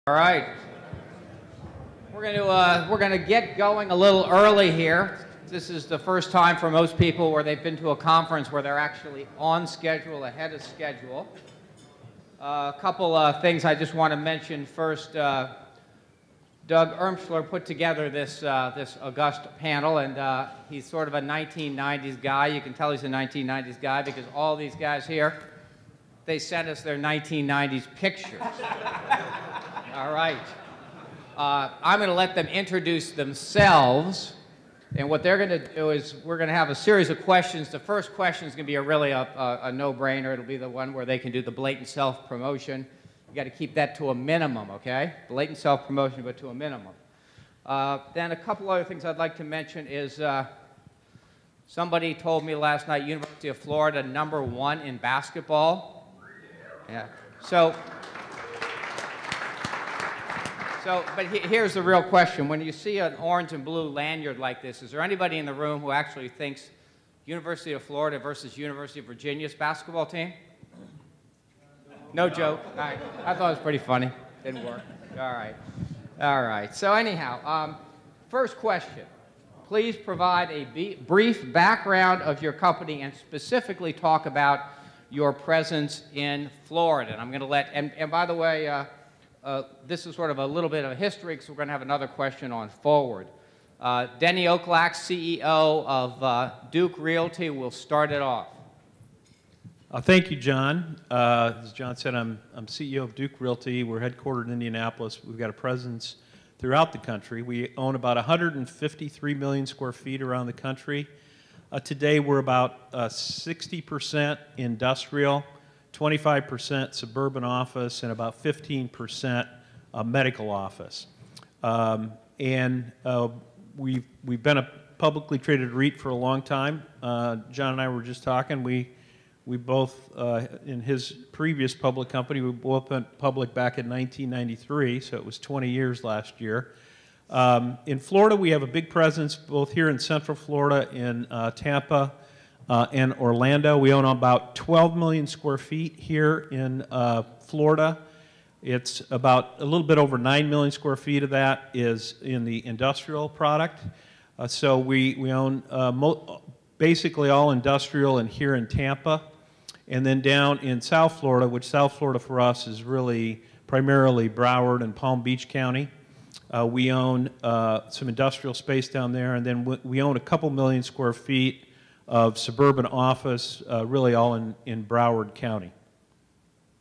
All right. We're going to get going a little early here. This is the first time for most people where they've been to a conference where they're actually on schedule, ahead of schedule. A couple of things I just want to mention first. Doug Ermschler put together this august panel, and he's sort of a 1990s guy. You can tell he's a 1990s guy because all these guys here, they sent us their 1990s pictures. All right. I'm going to let them introduce themselves, and what they're going to do is we're going to have a series of questions. The first question is going to be really a no-brainer. It'll be the one where they can do the blatant self-promotion. You got to keep that to a minimum, okay? Blatant self-promotion, but to a minimum. Then a couple other things I'd like to mention is somebody told me last night University of Florida #1 in basketball. Yeah. But here's the real question. When you see an orange and blue lanyard like this, is there anybody in the room who actually thinks University of Florida versus University of Virginia's basketball team? No joke. All right. I thought it was pretty funny. Didn't work. All right. All right. So anyhow, first question. Please provide a brief background of your company and specifically talk about your presence in Florida. And I'm going to let, and by the way, this is sort of a little bit of history because we're going to have another question on forward. Denny Oklak, CEO of Duke Realty, will start it off. Thank you, John. As John said, I'm CEO of Duke Realty. We're headquartered in Indianapolis. We've got a presence throughout the country. We own about 153 million square feet around the country. Today, we're about 60% industrial, 25% suburban office, and about 15% medical office. We've been a publicly traded REIT for a long time. John and I were just talking. We both, in his previous public company, we both went public back in 1993, so it was 20 years last year. In Florida, we have a big presence both here in Central Florida, in Tampa, and Orlando. We own about 12 million square feet here in Florida. It's about a little bit over 9 million square feet of that is in the industrial product. So we own basically all industrial and here in Tampa. And then down in South Florida, which South Florida for us is really primarily Broward and Palm Beach County. We own some industrial space down there, and then we own a couple million square feet of suburban office, really all in Broward County.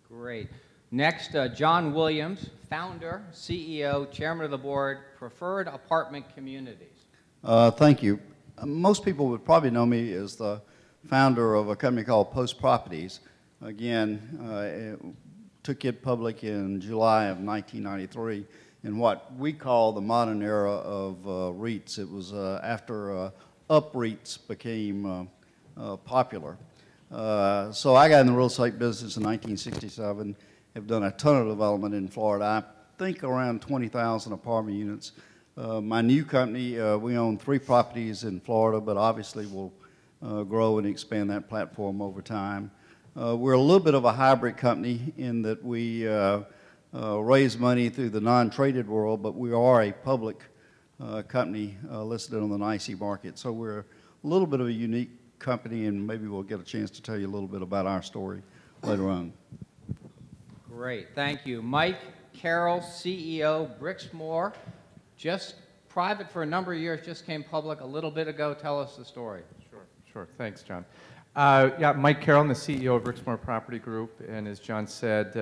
Great. Next, John Williams, founder, CEO, chairman of the board, Preferred Apartment Communities. Thank you. Most people would probably know me as the founder of a company called Post Properties. Again, took it public in July of 1993 in what we call the modern era of REITs. It was after UP-REITs became popular. So I got in the real estate business in 1967, have done a ton of development in Florida. I think around 20,000 apartment units. My new company, we own 3 properties in Florida, but obviously we'll grow and expand that platform over time. We're a little bit of a hybrid company in that we raise money through the non-traded world, but we are a public company listed on the NYSE market. So we're a little bit of a unique company, and maybe we'll get a chance to tell you a little bit about our story later on. Great, thank you. Mike Carroll, CEO, Brixmor, just private for a number of years, just came public a little bit ago. Tell us the story. Sure. Thanks, John. Yeah, Mike Carroll, I'm the CEO of Brixmor Property Group, and as John said,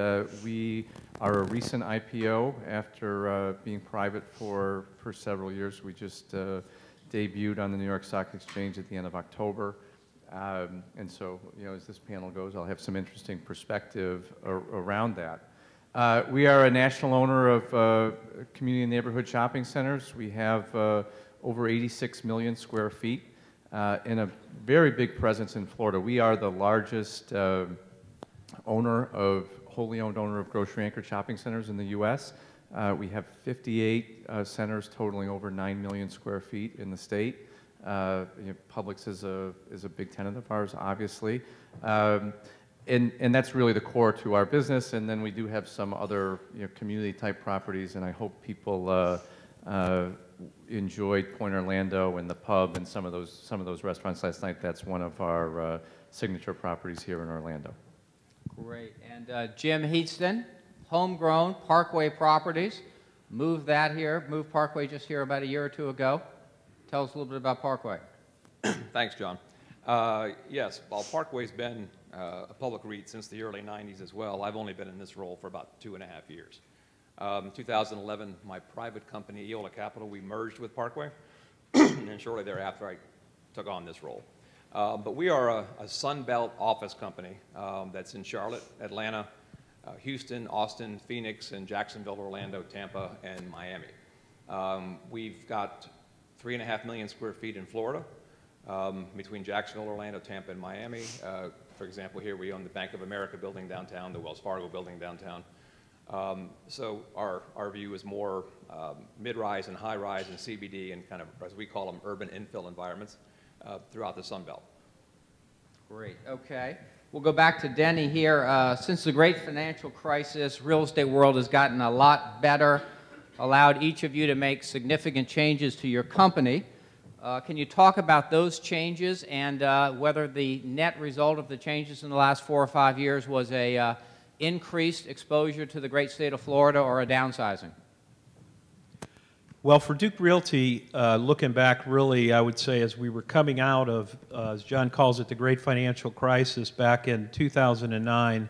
we are a recent IPO after being private for several years. We just debuted on the New York Stock Exchange at the end of October, and so, as this panel goes, I'll have some interesting perspective around that. We are a national owner of community and neighborhood shopping centers. We have over 86 million square feet. And a very big presence in Florida. We are the largest wholly owned owner of grocery anchored shopping centers in the U.S. We have 58 centers totaling over 9 million square feet in the state. Publix is a big tenant of ours, obviously. and that's really the core to our business. And then we do have some other community-type properties, and I hope people enjoyed Point Orlando and the pub and some of those restaurants last night. That's one of our signature properties here in Orlando. Great. And Jim Heistand, homegrown Parkway Properties. Moved Parkway just here about a year or two ago. Tell us a little bit about Parkway. Thanks, John. Yes, well, Parkway's been a public REIT since the early 90s as well. I've only been in this role for about 2.5 years. In 2011, my private company, Eola Capital, we merged with Parkway, and shortly thereafter I took on this role. But we are a Sun Belt office company that's in Charlotte, Atlanta, Houston, Austin, Phoenix, and Jacksonville, Orlando, Tampa, and Miami. We've got 3.5 million square feet in Florida, between Jacksonville, Orlando, Tampa, and Miami. For example, here we own the Bank of America building downtown, the Wells Fargo building downtown. So our view is more mid-rise and high-rise and CBD and kind of, as we call them, urban infill environments throughout the Sun Belt. Great. Okay. We'll go back to Denny here. Since the great financial crisis, real estate world has gotten a lot better, allowed each of you to make significant changes to your company. Can you talk about those changes and whether the net result of the changes in the last 4 or 5 years was a increased exposure to the great state of Florida or a downsizing? Well, for Duke Realty, looking back, really, I would say as we were coming out of, as John calls it, the great financial crisis back in 2009,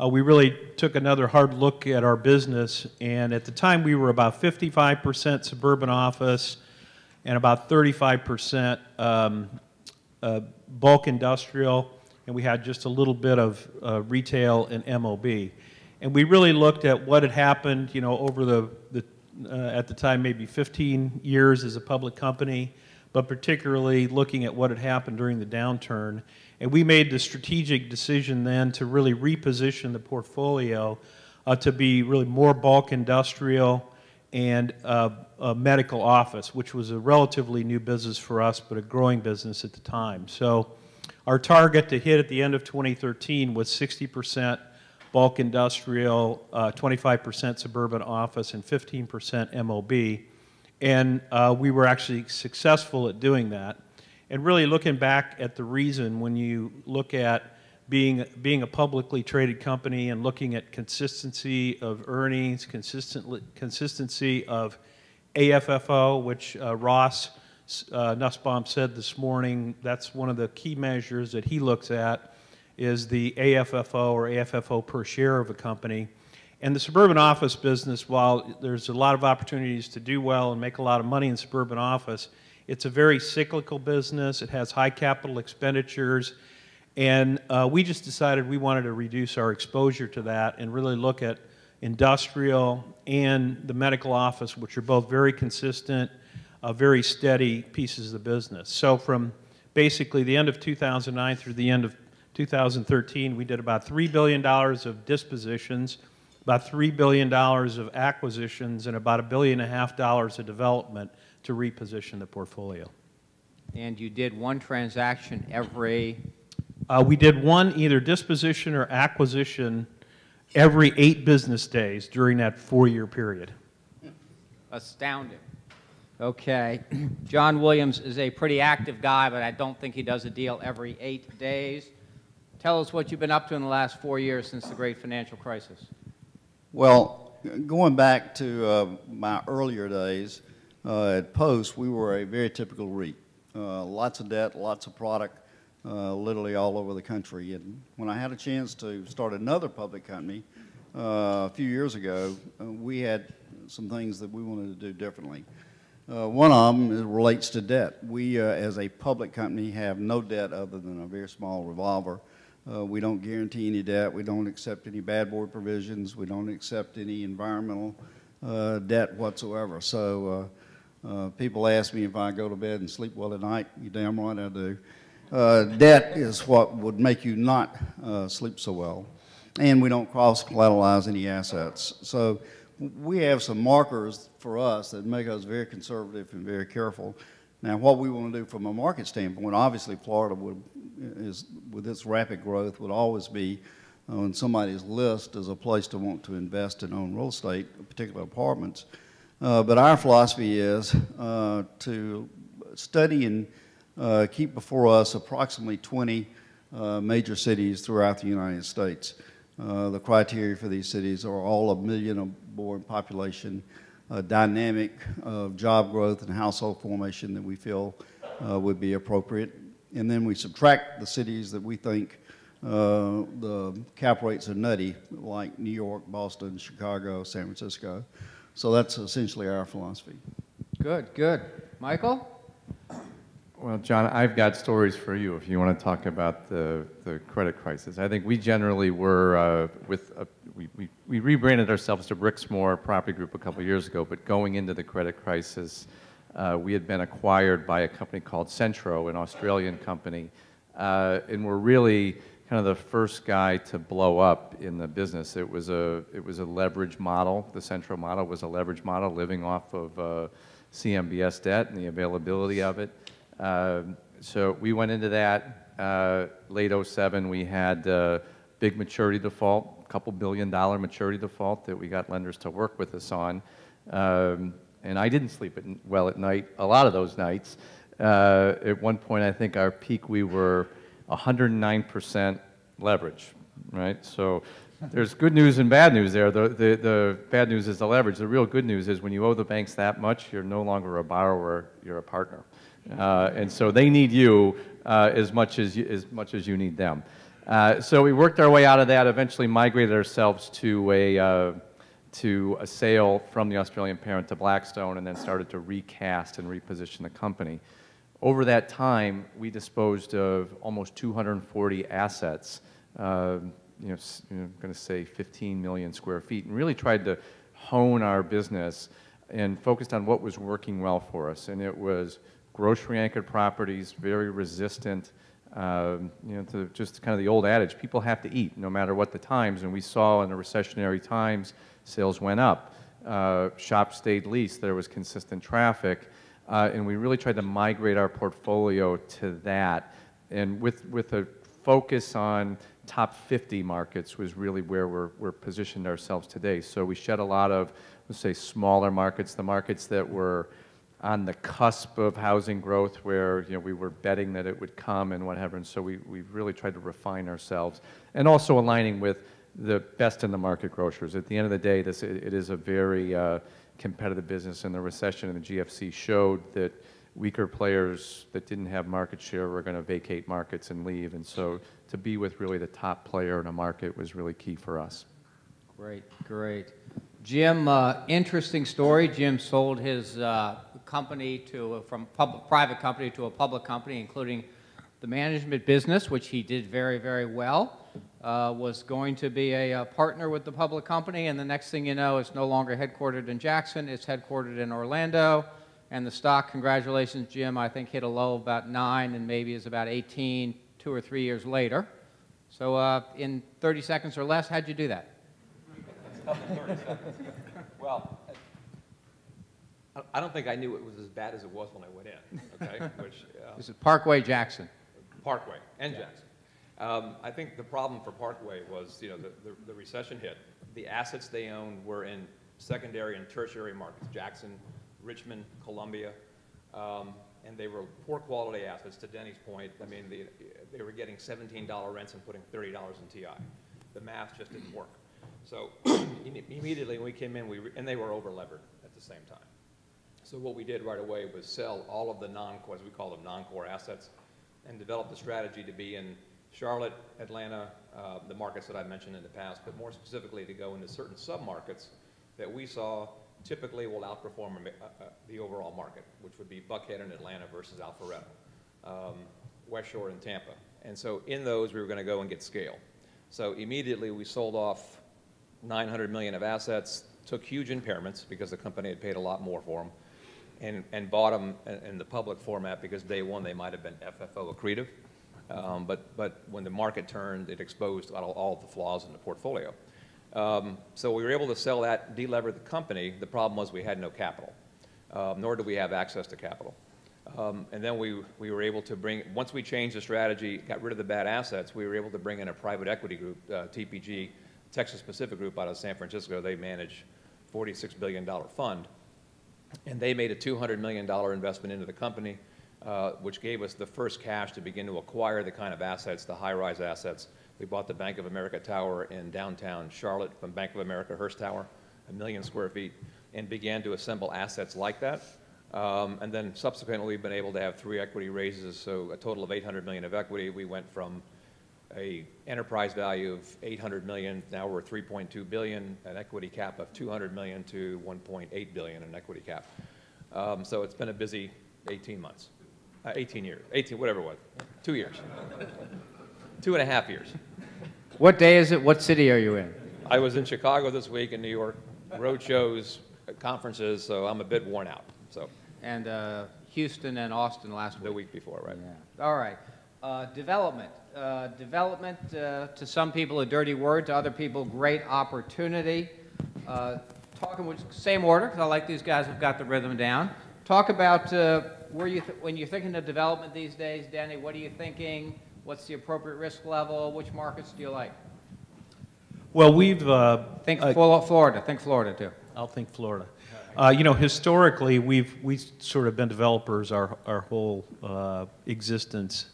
we really took another hard look at our business. And at the time, we were about 55% suburban office and about 35% bulk industrial, and we had just a little bit of retail and MOB. And we really looked at what had happened, over at the time, maybe 15 years as a public company, but particularly looking at what had happened during the downturn. And we made the strategic decision then to really reposition the portfolio to be really more bulk industrial and medical office, which was a relatively new business for us, but a growing business at the time. So our target to hit at the end of 2013 was 60% bulk industrial, 25% suburban office, and 15% MOB. And we were actually successful at doing that. And really looking back at the reason, when you look at being a publicly traded company and looking at consistency of earnings, consistency of AFFO, which Ross Nussbaum said this morning, that's one of the key measures that he looks at, is the AFFO or AFFO per share of a company. And the suburban office business, while there's a lot of opportunities to do well and make a lot of money in suburban office, it's a very cyclical business. It has high capital expenditures. And we just decided we wanted to reduce our exposure to that and really look at industrial and the medical office, which are both very consistent, very steady pieces of business. So from basically the end of 2009 through the end of 2013, we did about $3 billion of dispositions, about $3 billion of acquisitions, and about $1.5 billion of development to reposition the portfolio. And you did one transaction every? We did one either disposition or acquisition every 8 business days during that 4-year period. Astounding. Okay. John Williams is a pretty active guy, but I don't think he does a deal every 8 days. Tell us what you've been up to in the last 4 years since the great financial crisis. Well, going back to my earlier days at Post, we were a very typical REIT. Lots of debt, lots of product, literally all over the country. And when I had a chance to start another public company a few years ago, we had some things that we wanted to do differently. One of them relates to debt. We, as a public company, have no debt other than a very small revolver. We don't guarantee any debt. We don't accept any bad board provisions. We don't accept any environmental debt whatsoever. So people ask me if I go to bed and sleep well at night. You damn right I do. Debt is what would make you not sleep so well. And we don't cross-collateralize any assets. So we have some markers for us that make us very conservative and very careful. Now, what we want to do from a market standpoint, obviously Florida is with its rapid growth, would always be on somebody's list as a place to want to invest and own real estate, particularly apartments. But our philosophy is to study and keep before us approximately 20 major cities throughout the United States. The criteria for these cities are all a million or more in population, dynamic job growth and household formation that we feel would be appropriate. And then we subtract the cities that we think the cap rates are nutty, like New York, Boston, Chicago, San Francisco. So that's essentially our philosophy. Good, good. Michael? Well, John, I've got stories for you if you want to talk about the credit crisis. I think we generally were we rebranded ourselves to Brixmor Property Group a couple of years ago, but going into the credit crisis, we had been acquired by a company called Centro, an Australian company, and we're really kind of the first guy to blow up in the business. It was a leverage model. The Centro model was a leverage model, living off of CMBS debt and the availability of it. So we went into that late '07. We had big maturity default, a couple $2 billion maturity default that we got lenders to work with us on. And I didn't sleep well at night, a lot of those nights. At one point, I think our peak, we were 109% leverage, right? So there's good news and bad news there. The bad news is the leverage. The real good news is when you owe the banks that much, you're no longer a borrower, you're a partner. And so they need you as much as you need them. So we worked our way out of that, eventually migrated ourselves to a sale from the Australian parent to Blackstone, and then started to recast and reposition the company. Over that time, we disposed of almost 240 assets, I'm going to say 15 million square feet, and really tried to hone our business and focused on what was working well for us. And it was grocery-anchored properties, very resistant, to just kind of the old adage, people have to eat no matter what the times. And we saw in the recessionary times, sales went up. Shops stayed leased. There was consistent traffic. And we really tried to migrate our portfolio to that. And with a focus on top 50 markets was really where we're positioned ourselves today. So we shed a lot of, let's say, smaller markets, the markets that were on the cusp of housing growth where we were betting that it would come and whatever. And so we really tried to refine ourselves. And also aligning with the best in the market grocers. At the end of the day, it is a very competitive business, and the recession and the GFC showed that weaker players that didn't have market share were going to vacate markets and leave. And so to be with really the top player in a market was really key for us. Great, great. Jim, interesting story. Jim sold his company from private company to a public company, including the management business, which he did very, very well. Was going to be a partner with the public company, and the next thing you know, it's no longer headquartered in Jackson, it's headquartered in Orlando, and the stock, congratulations, Jim, I think hit a low of about 9 and maybe is about 18, 2 or 3 years later. So in 30 seconds or less, how'd you do that? 30 seconds. Well, I don't think I knew it was as bad as it was when I went in, okay? This is Parkway, Jackson. Parkway and Jackson. I think the problem for Parkway was, the recession hit. The assets they owned were in secondary and tertiary markets, Jackson, Richmond, Columbia, and they were poor quality assets. To Denny's point, I mean, they were getting $17 rents and putting $30 in TI. The math just didn't work. So immediately when we came in, and they were over-levered at the same time. So what we did right away was sell all of the non-core, as we call them, non-core assets, and developed a strategy to be in Charlotte, Atlanta, the markets that I mentioned in the past, but more specifically to go into certain sub-markets that we saw typically will outperform the overall market, which would be Buckhead in Atlanta versus Alpharetta, West Shore in Tampa. And so in those, we were going to go and get scale. So immediately we sold off $900 million of assets, took huge impairments because the company had paid a lot more for them, and bought them in the public format because day one they might have been FFO accretive. But when the market turned, it exposed all of the flaws in the portfolio. So we were able to sell that, delever the company. The problem was we had no capital, nor did we have access to capital. And then we were able to bring, once we changed the strategy, got rid of the bad assets, we were able to bring in a private equity group, TPG, Texas Pacific Group out of San Francisco. They manage $46 billion fund. And they made a $200 million investment into the company, which gave us the first cash to begin to acquire the kind of assets, the high-rise assets. We bought the Bank of America Tower in downtown Charlotte from Bank of America Hearst Tower, 1 million square feet, and began to assemble assets like that. And then subsequently, we've been able to have 3 equity raises, so a total of $800 million of equity. We went from a enterprise value of $800 million, now we're $3.2 billion, an equity cap of $200 million to $1.8 billion in equity cap. So it's been a busy 18 months, 18 years, 18, whatever it was, 2 years, 2.5 years. What day is it? What city are you in? I was in Chicago this week, in New York, road shows, conferences, so I'm a bit worn out. So. And Houston and Austin last week. The week before, right? Yeah. All right. Development. Development, to some people, a dirty word. To other people, great opportunity. Talking with same order, because I like these guys who've got the rhythm down. Talk about when you're thinking of development these days, Denny, what are you thinking? What's the appropriate risk level? Which markets do you like? Well, we've... Think Florida. Think Florida, too. I'll think Florida. You know, historically, we've sort of been developers our whole existence.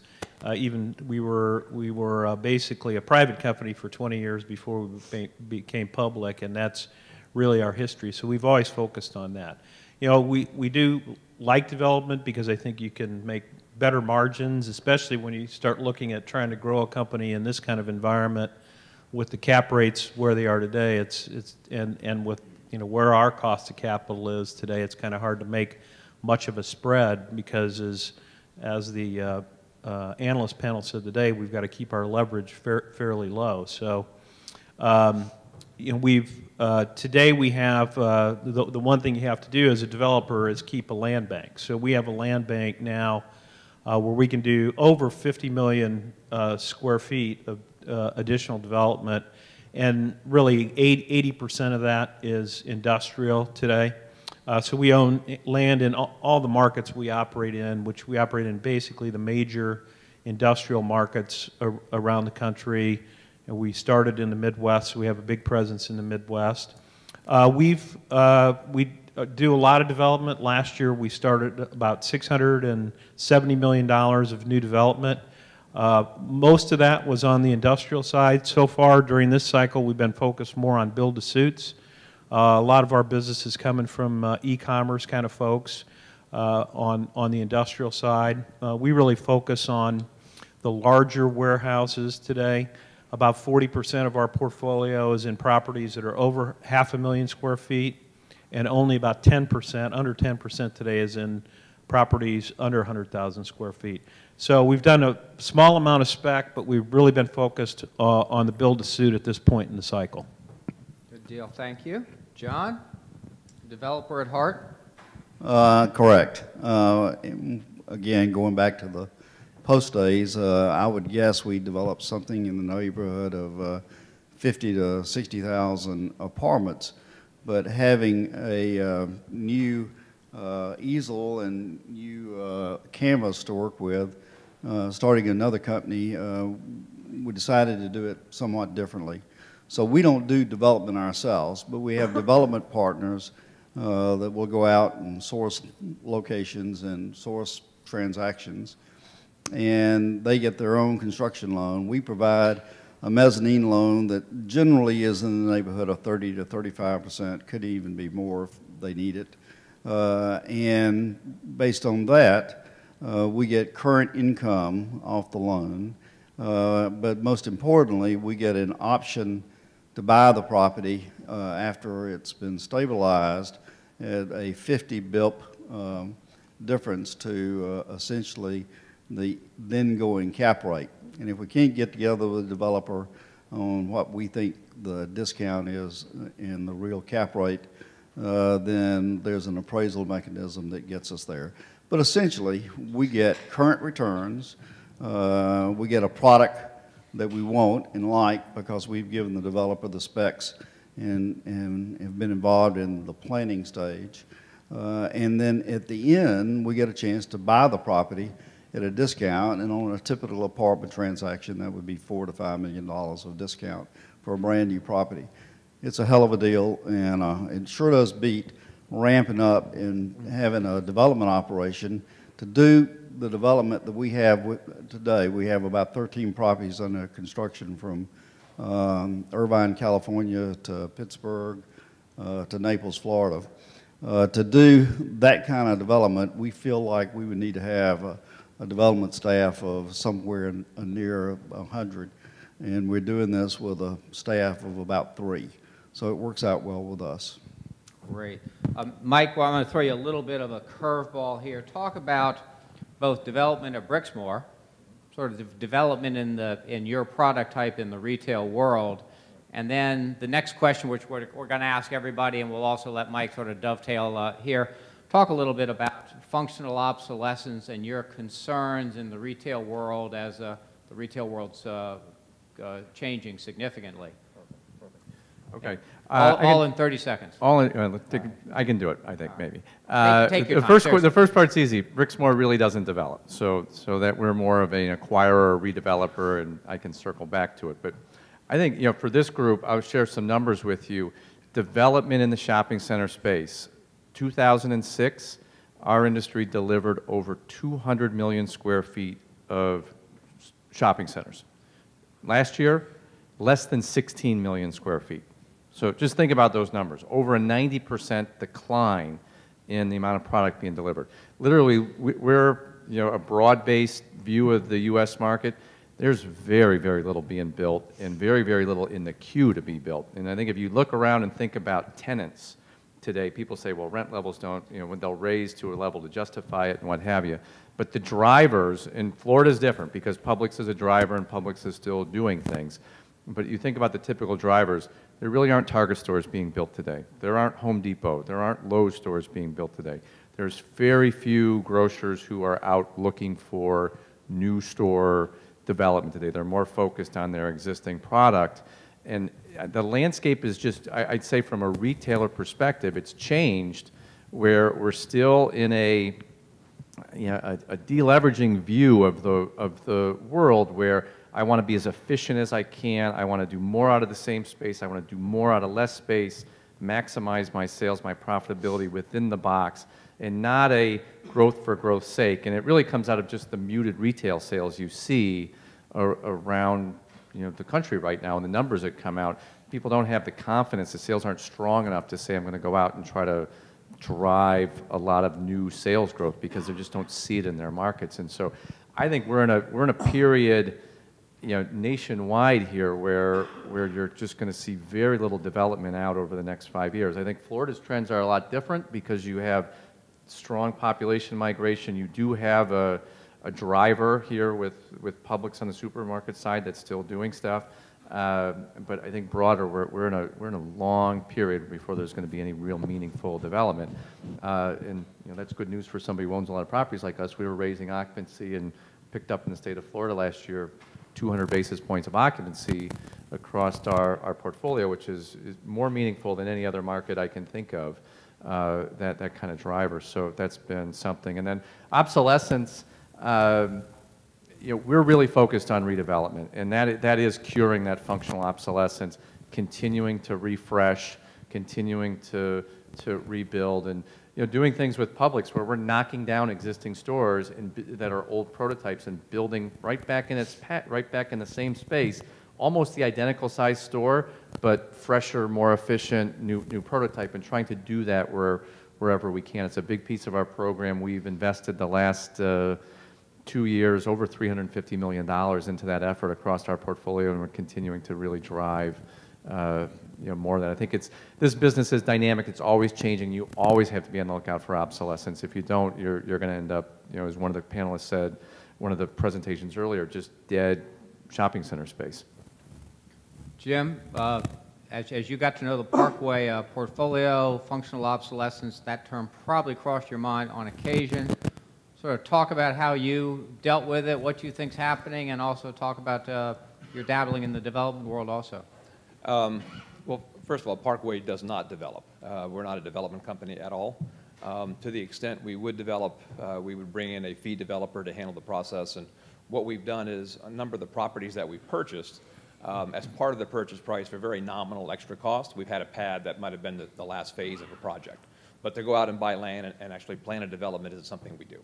Even we were basically a private company for 20 years before we became public, and that's really our history. So we've always focused on that. You know, we do like development because I think you can make better margins, especially when you start looking at trying to grow a company in this kind of environment with the cap rates where they are today. And with, you know, where our cost of capital is today, it's kind of hard to make much of a spread because as the analyst panel said today, we've got to keep our leverage fairly low. So, you know, today we have, the one thing you have to do as a developer is keep a land bank. So we have a land bank now where we can do over 50 million square feet of additional development, and really 80% of that is industrial today. So we own land in all the markets we operate in, which we operate in basically the major industrial markets around the country. And we started in the Midwest, so we have a big presence in the Midwest. We do a lot of development. Last year we started about $670 million of new development. Most of that was on the industrial side. So far during this cycle, we've been focused more on build-to-suits. A lot of our business is coming from e-commerce kind of folks on the industrial side. We really focus on the larger warehouses today. About 40% of our portfolio is in properties that are over 500,000 square feet, and only about 10%, under 10% today, is in properties under 100,000 square feet. So we've done a small amount of spec, but we've really been focused on the build-to-suit at this point in the cycle. Good deal. Thank you. John, developer at heart? Correct. Again, going back to the post days, I would guess we developed something in the neighborhood of 50 to 60,000 apartments, but having a new easel and new canvas to work with, starting another company, we decided to do it somewhat differently. So we don't do development ourselves, but we have development partners that will go out and source locations and source transactions, and they get their own construction loan. We provide a mezzanine loan that generally is in the neighborhood of 30 to 35%, could even be more if they need it. And based on that, we get current income off the loan, but most importantly, we get an option to buy the property after it's been stabilized at a 50 BIP difference to essentially the then going cap rate. And if we can't get together with a developer on what we think the discount is in the real cap rate, then there's an appraisal mechanism that gets us there. But essentially, we get current returns, we get a product that we want and like because we've given the developer the specs and have been involved in the planning stage. And then at the end, we get a chance to buy the property at a discount, and on a typical apartment transaction, that would be $4 to $5 million of discount for a brand new property. It's a hell of a deal, and it sure does beat ramping up and having a development operation to do the development that we have today. We have about 13 properties under construction from Irvine, California to Pittsburgh to Naples, Florida. To do that kind of development, we feel like we would need to have a development staff of somewhere near 100, and we're doing this with a staff of about 3. So it works out well with us. Great. Mike, well, I'm going to throw you a little bit of a curveball here. Talk about both development of Brixmor, sort of the development in your product type in the retail world, and then the next question, which we're going to ask everybody, and we'll also let Mike sort of dovetail here. Talk a little bit about functional obsolescence and your concerns in the retail world as the retail world's changing significantly. Okay. All in 30 seconds. I can do it, I think, maybe. Take your time. The first part's easy. Brixmor really doesn't develop, so that we're more of an acquirer or redeveloper, and I can circle back to it. But I think, you know, for this group, I'll share some numbers with you. Development in the shopping center space. 2006, our industry delivered over 200 million square feet of shopping centers. Last year, less than 16 million square feet. So just think about those numbers. Over a 90% decline in the amount of product being delivered. Literally, we're, you know, a broad-based view of the U.S. market. There's very, very little being built and very, very little in the queue to be built. And I think if you look around and think about tenants today, people say, well, rent levels don't, you know, when they'll raise to a level to justify it and what have you. But the drivers, and Florida's different because Publix is a driver and Publix is still doing things. But you think about the typical drivers, there really aren't Target stores being built today. There aren't Home Depot. There aren't Lowe's stores being built today. There's very few grocers who are out looking for new store development today. They're more focused on their existing product. And the landscape is just, I'd say from a retailer perspective, it's changed where we're still in a deleveraging view of the world where I want to be as efficient as I can. I want to do more out of the same space. I want to do more out of less space, maximize my sales, my profitability within the box, and not a growth for growth's sake. And it really comes out of just the muted retail sales you see around, you know, the country right now and the numbers that come out. People don't have the confidence. The sales aren't strong enough to say I'm going to go out and try to drive a lot of new sales growth because they just don't see it in their markets. And so I think we're in a period, you know, nationwide here where you're just going to see very little development out over the next 5 years. I think Florida's trends are a lot different because you have strong population migration. You do have a driver here with Publix on the supermarket side that's still doing stuff. But I think broader, we're in a long period before there's going to be any real meaningful development. And you know, that's good news for somebody who owns a lot of properties like us. We were raising occupancy and picked up in the state of Florida last year 200 basis points of occupancy across our portfolio, which is more meaningful than any other market I can think of, that kind of driver. So that's been something. And then obsolescence, you know, we're really focused on redevelopment, and that is curing that functional obsolescence, continuing to refresh, continuing to rebuild, and you know, doing things with Publix where we're knocking down existing stores that are old prototypes and building right back in the same space, almost the identical size store, but fresher, more efficient, new prototype, and trying to do that wherever we can. It's a big piece of our program. We've invested the last 2 years over $350 million into that effort across our portfolio, and we're continuing to really drive you know, more of that. I think this business is dynamic. It's always changing. You always have to be on the lookout for obsolescence. If you don't, you're going to end up, you know, as one of the panelists said, one of the presentations earlier, just dead shopping center space. Jim, as you got to know the Parkway portfolio, functional obsolescence, that term probably crossed your mind on occasion. Sort of talk about how you dealt with it, what you think's happening, and also talk about your dabbling in the development world also. Well, first of all, Parkway does not develop. We're not a development company at all. To the extent we would develop, we would bring in a fee developer to handle the process. And what we've done is a number of the properties that we've purchased, as part of the purchase price for very nominal extra cost, we've had a pad that might have been the last phase of a project. But to go out and buy land and actually plan a development is something we do.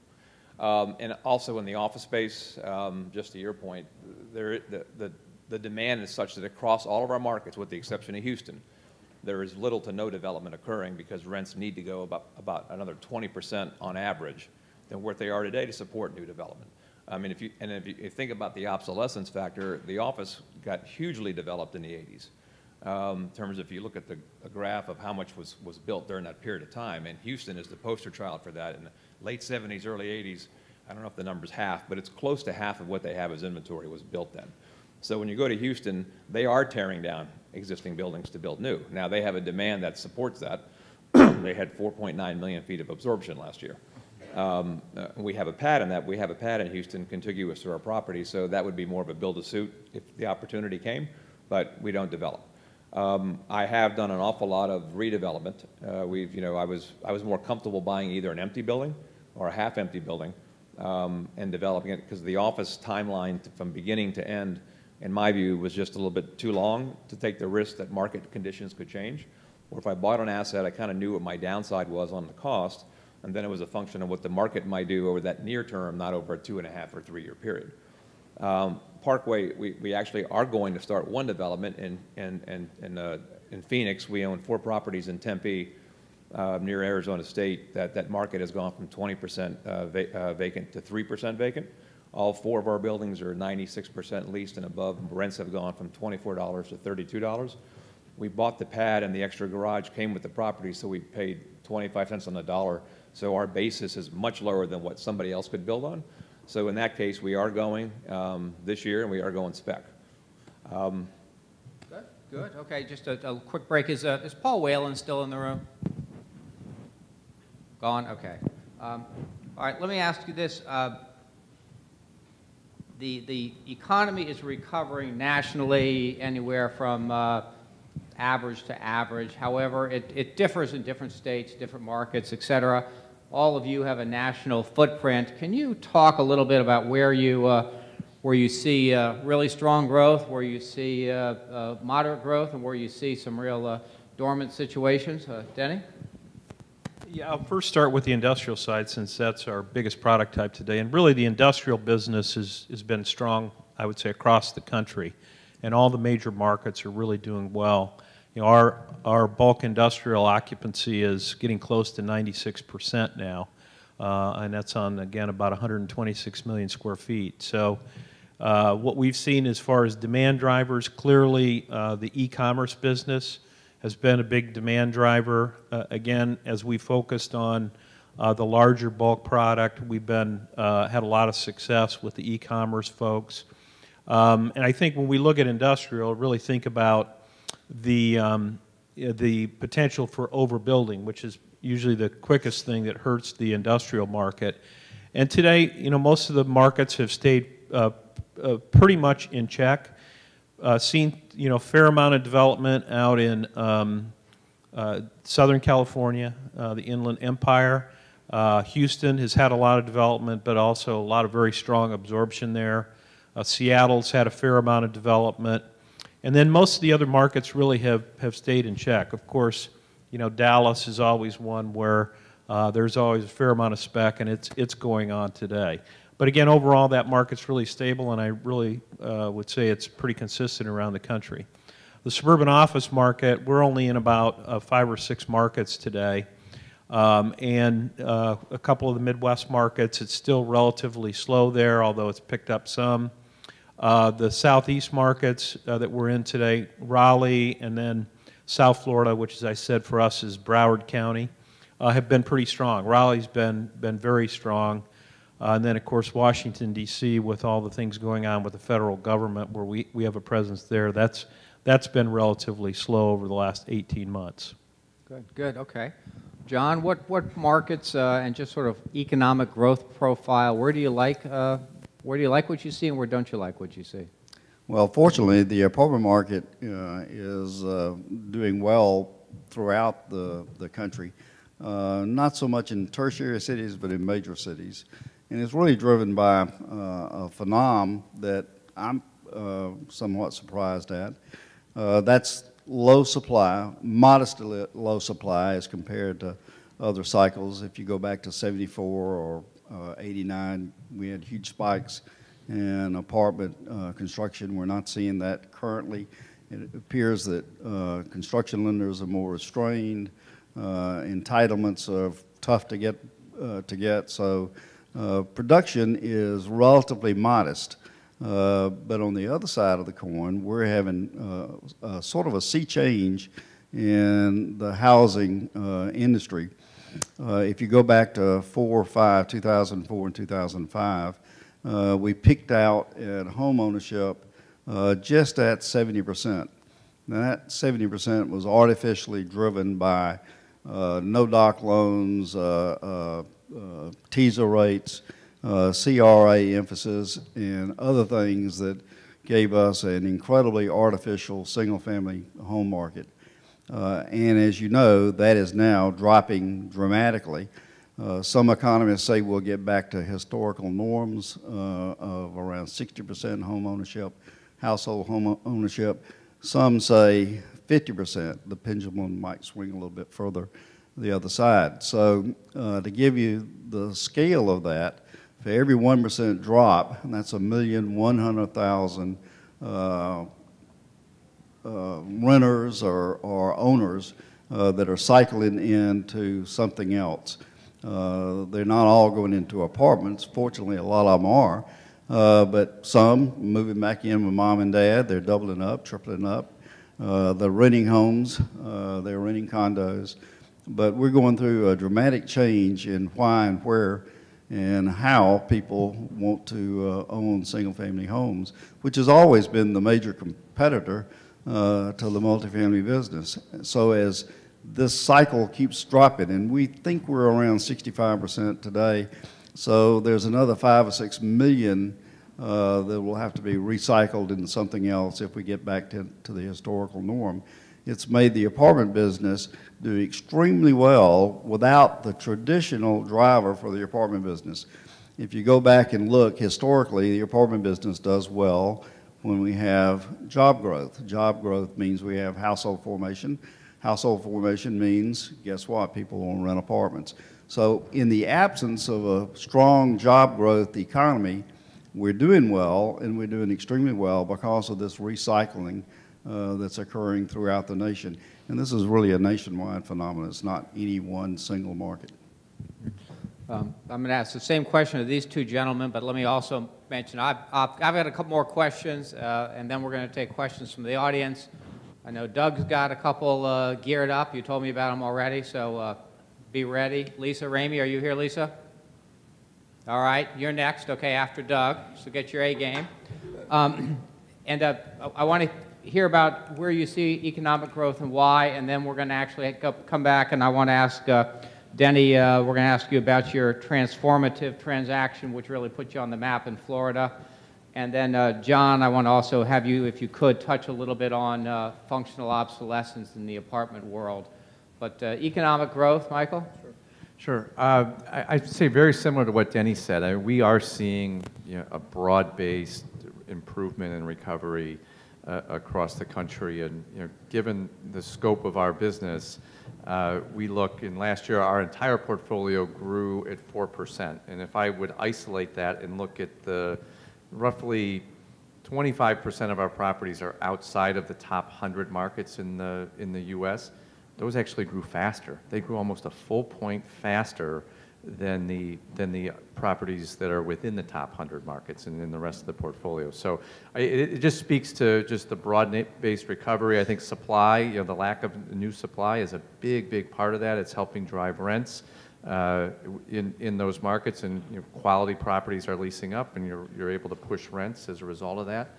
And also in the office space, just to your point, the demand is such that across all of our markets, with the exception of Houston, there is little to no development occurring because rents need to go about another 20% on average than what they are today to support new development. I mean, if you think about the obsolescence factor, the office got hugely developed in the 80s. In terms of if you look at a graph of how much was built during that period of time, and Houston is the poster child for that. In the late 70s, early 80s, I don't know if the number's half, but it's close to half of what they have as inventory was built then. So when you go to Houston, they are tearing down existing buildings to build new. Now they have a demand that supports that. They had 4.9 million feet of absorption last year. We have a pad in that. We have a pad in Houston contiguous to our property, so that would be more of a build-to-suit if the opportunity came, but we don't develop. I have done an awful lot of redevelopment. I was more comfortable buying either an empty building or a half-empty building and developing it because the office timeline from beginning to end, in my view, was just a little bit too long to take the risk that market conditions could change. Or if I bought an asset, I kind of knew what my downside was on the cost, and then it was a function of what the market might do over that near term, not over a 2.5 or 3 year period. Parkway, we actually are going to start one development in Phoenix. We own 4 properties in Tempe near Arizona State. That market has gone from 20% vacant to 3% vacant. All 4 of our buildings are 96% leased and above. Rents have gone from $24 to $32. We bought the pad and the extra garage came with the property, so we paid 25 cents on the dollar. So our basis is much lower than what somebody else could build on. So in that case, we are going this year, and we are going spec. Good. Okay, just a quick break. Is Paul Whalen still in the room? Gone? Okay. All right, let me ask you this. The economy is recovering nationally anywhere from average to average. However, it differs in different states, different markets, et cetera. All of you have a national footprint. Can you talk a little bit about where you see really strong growth, where you see moderate growth, and where you see some real dormant situations? Denny? Yeah, I'll first start with the industrial side since that's our biggest product type today. And really the industrial business has been strong, I would say, across the country. And all the major markets are really doing well. You know, our bulk industrial occupancy is getting close to 96% now. And that's on, again, about 126 million square feet. So what we've seen as far as demand drivers, clearly the e-commerce business has been a big demand driver. Again, as we focused on the larger bulk product, we've had a lot of success with the e-commerce folks. And I think when we look at industrial, really think about the potential for overbuilding, which is usually the quickest thing that hurts the industrial market. And today, you know, most of the markets have stayed pretty much in check. Seen, you know, a fair amount of development out in Southern California, the Inland Empire. Houston has had a lot of development, but also a lot of very strong absorption there. Seattle's had a fair amount of development. And then most of the other markets really have stayed in check. Of course, you know, Dallas is always one where there's always a fair amount of spec, and it's going on today. But again, overall, that market's really stable, and I really would say it's pretty consistent around the country. The suburban office market, we're only in about 5 or 6 markets today. And a couple of the Midwest markets, it's still relatively slow there, although it's picked up some. The Southeast markets that we're in today, Raleigh and then South Florida, which, as I said, for us is Broward County, have been pretty strong. Raleigh's been very strong. And then, of course, Washington, D.C., with all the things going on with the federal government where we have a presence there, that's been relatively slow over the last 18 months. Good, okay. John, what markets and just sort of economic growth profile, where do you like what you see and where don't you like what you see? Well, fortunately, the apartment market is doing well throughout the country. not so much in tertiary cities, but in major cities. And it's really driven by a phenomenon that I'm somewhat surprised at. That's low supply, modestly low supply as compared to other cycles. If you go back to 74 or 89, we had huge spikes in apartment construction. We're not seeing that currently. It appears that construction lenders are more restrained. Entitlements are tough to get. So production is relatively modest. But on the other side of the coin, we're having sort of a sea change in the housing industry. If you go back to 2004 and 2005, we peaked out at home ownership just at 70%. Now that 70% was artificially driven by no-doc loans, teaser rates, CRA emphasis, and other things that gave us an incredibly artificial single-family home market. And as you know, that is now dropping dramatically. Some economists say we'll get back to historical norms of around 60% home ownership, household home ownership. Some say 50%. The pendulum might swing a little bit further the other side. So to give you the scale of that, for every 1% drop, and that's 1,100,000 renters or owners that are cycling into something else. They're not all going into apartments. Fortunately, a lot of them are. But some moving back in with mom and dad. They're doubling up, tripling up. They're renting homes. They're renting condos. But we're going through a dramatic change in why and where and how people want to own single-family homes, which has always been the major competitor to the multifamily business. So as this cycle keeps dropping, and we think we're around 65% today, so there's another 5 or 6 million that will have to be recycled into something else if we get back to the historical norm. It's made the apartment business do extremely well without the traditional driver for the apartment business. If you go back and look historically, the apartment business does well when we have job growth. Job growth means we have household formation. Household formation means, guess what? People want to rent apartments. So in the absence of a strong job growth economy, we're doing well, and we're doing extremely well because of this recycling that's occurring throughout the nation. And this is really a nationwide phenomenon. It's not any one single market. I'm going to ask the same question to these two gentlemen, but let me also mention I've got a couple more questions, and then we're going to take questions from the audience. I know Doug's got a couple geared up. You told me about them already, so be ready. Lisa Ramey, are you here, Lisa? All right, you're next, okay, after Doug, so get your A game. And I want to hear about where you see economic growth and why, and then we're going to actually come back, and I want to ask Denny, we're going to ask you about your transformative transaction, which really put you on the map in Florida. And then, John, I want to also have you, if you could, touch a little bit on functional obsolescence in the apartment world. But economic growth, Michael? Sure. I'd say very similar to what Denny said. I mean, we are seeing a broad-based improvement and recovery across the country. And given the scope of our business, we look, in last year, our entire portfolio grew at 4%. And if I would isolate that and look at the roughly 25% of our properties are outside of the top 100 markets in the U.S., those actually grew faster. They grew almost a full point faster than the properties that are within the top 100 markets and in the rest of the portfolio. So it just speaks to just the broad-based recovery. I think supply, the lack of new supply is a big part of that. It's helping drive rents in those markets, and quality properties are leasing up, and you're able to push rents as a result of that.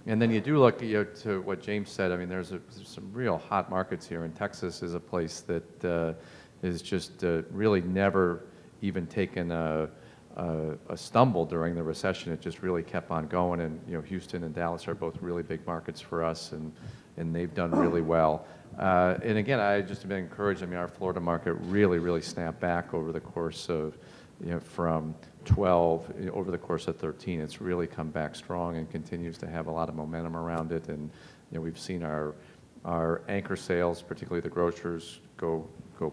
And then you do look to what James said. I mean, there's some real hot markets here, and Texas is a place that is just really never even taken a a stumble during the recession. It just really kept on going, and Houston and Dallas are both really big markets for us, and they've done really well. And again, I just have been encouraged. I mean, our Florida market really snapped back over the course of, from 12 over the course of 13. It's really come back strong and continues to have a lot of momentum around it. And we've seen our anchor sales, particularly the grocers, go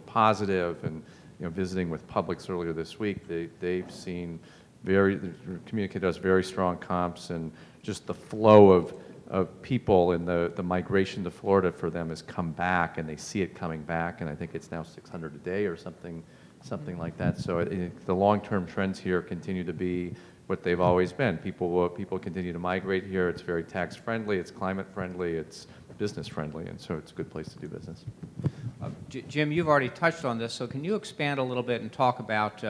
positive. And visiting with Publix earlier this week, they've seen communicated us very strong comps, and just the flow of people and the migration to Florida for them has come back, and they see it coming back, and I think it's now 600 a day or something like that. So the long-term trends here continue to be what they've always been. People continue to migrate here. It's very tax-friendly, it's climate-friendly, it's business-friendly, and so it's a good place to do business. Jim, you've already touched on this, so can you expand a little bit and talk about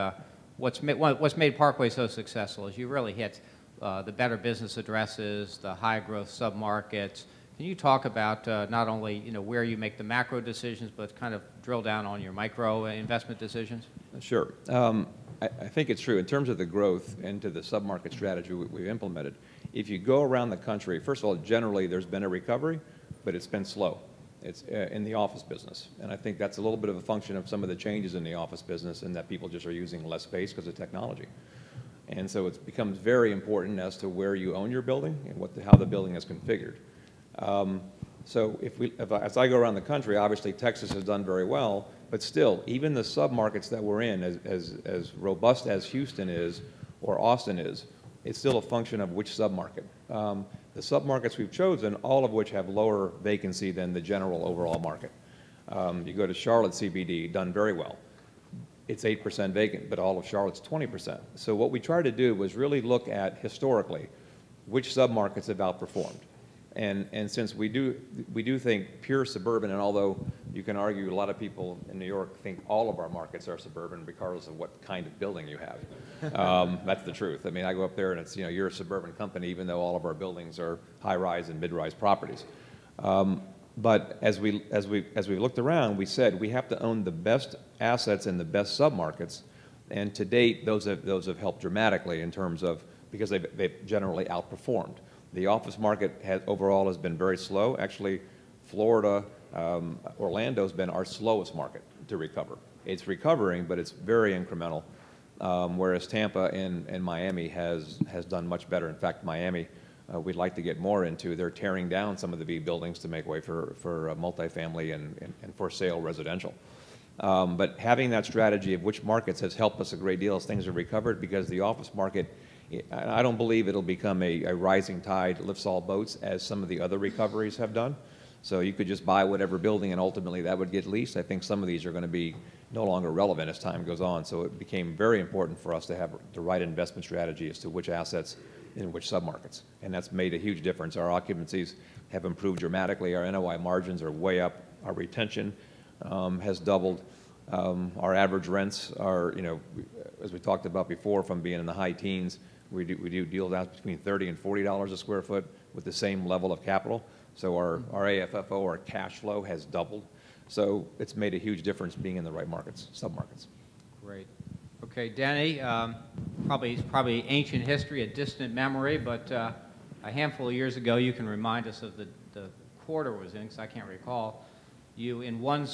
what's made Parkway so successful? As you really hit the better business addresses, the high-growth submarkets. Can you talk about not only where you make the macro decisions, but kind of drill down on your micro investment decisions? Sure. I think it's true. In terms of the growth into the submarket strategy we've implemented, if you go around the country, first of all, generally there's been a recovery, but it's been slow. It's in the office business. And I think that's a little bit of a function of some of the changes in the office business, and that people just are using less space because of technology. And so it becomes very important as to where you own your building and how the building is configured. So as I go around the country, obviously Texas has done very well, but still, even the submarkets that we're in, as robust as Houston is or Austin is, it's still a function of which submarket. The submarkets we've chosen, all of which have lower vacancy than the general overall market. You go to Charlotte CBD, done very well. It's 8% vacant, but all of Charlotte's 20%. So what we tried to do was really look at, historically, which submarkets have outperformed. And since we do think pure suburban, and although you can argue a lot of people in New York think all of our markets are suburban regardless of what kind of building you have. That's the truth. I mean, I go up there and it's, you're a suburban company even though all of our buildings are high-rise and mid-rise properties. But as we looked around, we said we have to own the best assets in the best submarkets, and to date, those have helped dramatically in terms of, because they've generally outperformed. The office market overall has been very slow. Actually, Florida, Orlando's been our slowest market to recover. It's recovering, but it's very incremental, whereas Tampa and Miami has done much better. In fact, Miami, we'd like to get more into. They're tearing down some of the B buildings to make way for multifamily and for sale residential. But having that strategy of which markets has helped us a great deal as things have recovered, because the office market, I don't believe it'll become a rising tide lifts all boats as some of the other recoveries have done. So you could just buy whatever building and ultimately that would get leased. I think some of these are going to be no longer relevant as time goes on. So it became very important for us to have the right investment strategy as to which assets in which submarkets. And that's made a huge difference. Our occupancies have improved dramatically. Our NOI margins are way up. Our retention has doubled. Our average rents are, as we talked about before, from being in the high teens, we do deals out between $30 and $40 a square foot with the same level of capital. So our AFFO, our cash flow, has doubled. So it's made a huge difference being in the right markets, submarkets. Great. Okay, Denny, probably ancient history, a distant memory, but a handful of years ago, you can remind us of the quarter was in, because I can't recall. You, in one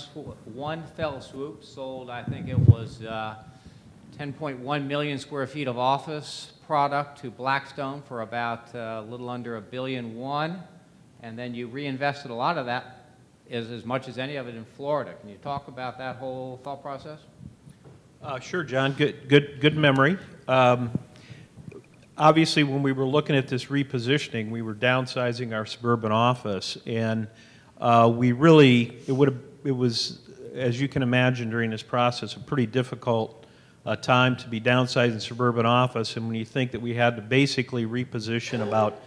fell swoop, sold, I think it was 10.1 million square feet of office product to Blackstone for about a little under $1.1 billion, and then you reinvested a lot of that, as much as any of it, in Florida. Can you talk about that whole thought process? Sure, John. Good memory. Obviously, when we were looking at this repositioning, we were downsizing our suburban office, and it was, as you can imagine, during this process, a pretty difficult time to be downsizing suburban office. And when you think that we had to basically reposition about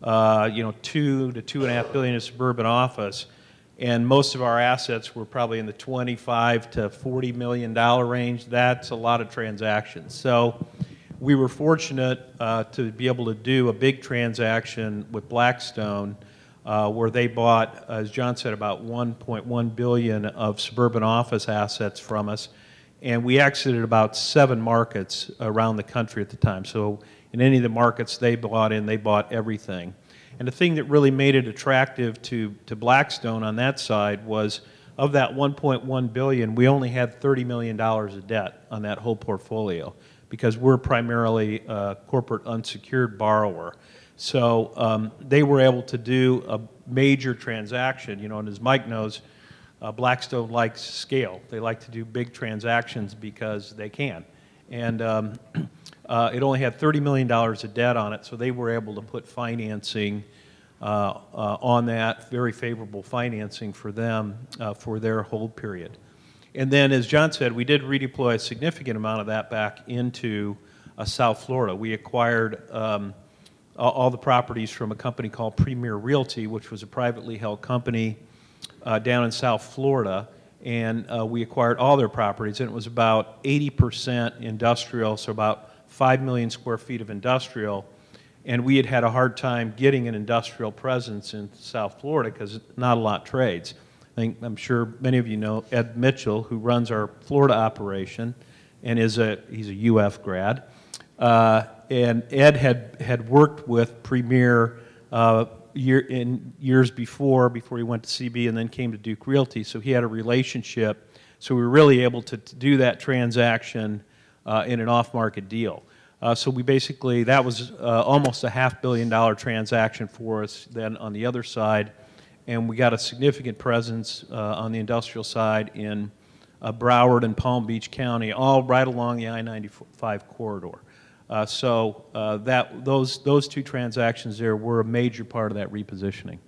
$2 to $2.5 billion in suburban office, and most of our assets were probably in the $25 to $40 million range, that's a lot of transactions. So we were fortunate to be able to do a big transaction with Blackstone, where they bought, as John said, about $1.1 billion of suburban office assets from us. and we exited about 7 markets around the country at the time. So in any of the markets they bought in, they bought everything. And the thing that really made it attractive to Blackstone on that side was, of that $1.1 billion, we only had $30 million of debt on that whole portfolio because we're primarily a corporate unsecured borrower. So they were able to do a major transaction, you know, and as Mike knows, Blackstone likes scale. They like to do big transactions because they can. And it only had $30 million of debt on it, so they were able to put financing on that, very favorable financing for them for their hold period. And then, as John said, we did redeploy a significant amount of that back into South Florida. We acquired all the properties from a company called Premier Realty, which was a privately held company down in South Florida, and we acquired all their properties, and it was about 80% industrial, so about 5 million square feet of industrial, and we had a hard time getting an industrial presence in South Florida because not a lot trades. I'm sure many of you know Ed Mitchell, who runs our Florida operation, and he's a UF grad. And Ed had worked with Premier years before he went to CB and then came to Duke Realty, so he had a relationship. So we were really able to do that transaction in an off-market deal. So we basically, that was almost a $500 million transaction for us then on the other side, and we got a significant presence on the industrial side in Broward and Palm Beach County, all right along the I-95 corridor. Those 2 transactions there were a major part of that repositioning.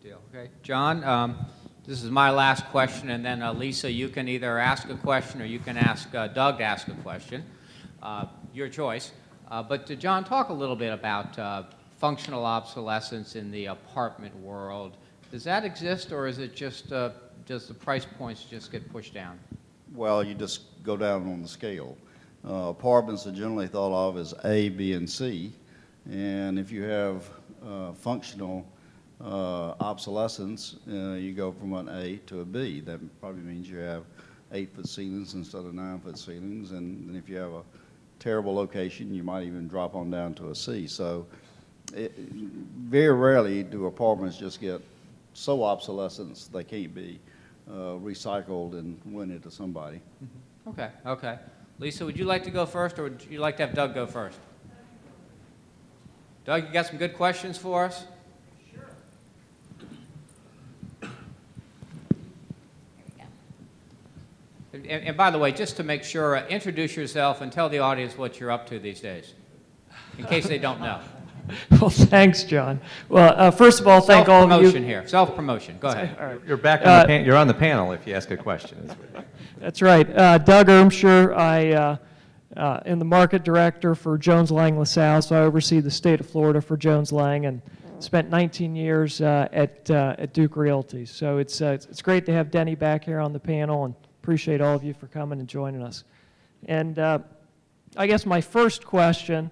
Deal. Okay, John, this is my last question, and then Lisa, you can either ask a question or you can ask Doug to ask a question. Your choice. But to John, talk a little bit about functional obsolescence in the apartment world. Does that exist, or is it just does the price points just get pushed down? Well, you just go down on the scale. Apartments are generally thought of as A, B, and C, and if you have functional obsolescence, you go from an A to a B. That probably means you have 8-foot ceilings instead of 9-foot ceilings, and if you have a terrible location, you might even drop on down to a C. So very rarely do apartments just get so obsolescent they can't be recycled and rented to somebody. Okay, okay. Lisa, would you like to go first, or would you like to have Doug go first? Doug, you got some good questions for us? Sure. And by the way, just to make sure, introduce yourself and tell the audience what you're up to these days, in case they don't know. Well, thanks, John. Well, first of all, thank all of you. Self-promotion here. Self-promotion. Go ahead. All right. You're back on the you're on the panel if you ask a question. That's right. Doug Ermshire. I am the market director for Jones Lang LaSalle, so I oversee the state of Florida for Jones Lang, and spent 19 years at Duke Realty. So it's great to have Denny back here on the panel, and appreciate all of you for coming and joining us. And I guess my first question,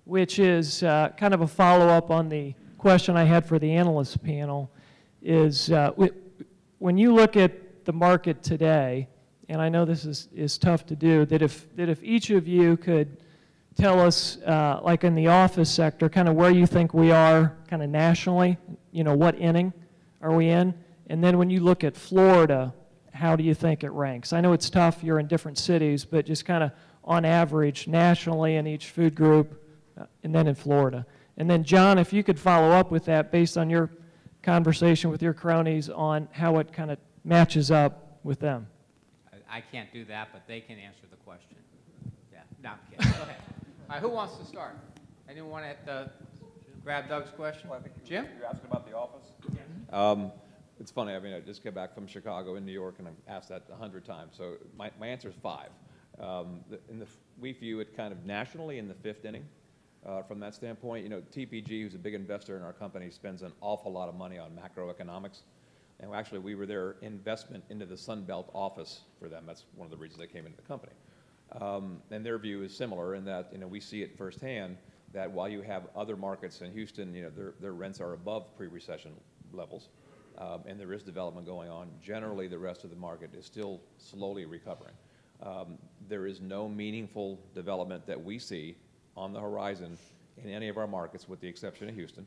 which is kind of a follow-up on the question I had for the analyst panel, is when you look at the market today, and I know this is tough to do, that if each of you could tell us, like in the office sector, kind of where you think we are kind of nationally, you know, what inning are we in? And then when you look at Florida, how do you think it ranks? I know it's tough, you're in different cities, but just kind of on average, nationally in each food group, and then in Florida. And then John, if you could follow up with that based on your conversation with your cronies on how it kind of matches up with them. I can't do that, but they can answer the question. Yeah, no, I'm kidding. Go ahead. All right, who wants to start? Anyone want to grab Doug's question? Well, I think Jim? you're asking about the office? It's funny, I mean, I just got back from Chicago and New York, and I've asked that 100 times, so my answer is 5. We view it kind of nationally in the 5th inning. From that standpoint, you know, TPG, who's a big investor in our company, spends an awful lot of money on macroeconomics. And actually, we were their investment into the Sun Belt office for them. That's one of the reasons they came into the company. And their view is similar in that, you know, we see it firsthand that while you have other markets in Houston, you know, their rents are above pre-recession levels, and there is development going on. Generally, the rest of the market is still slowly recovering. there is no meaningful development that we see on the horizon in any of our markets, with the exception of Houston.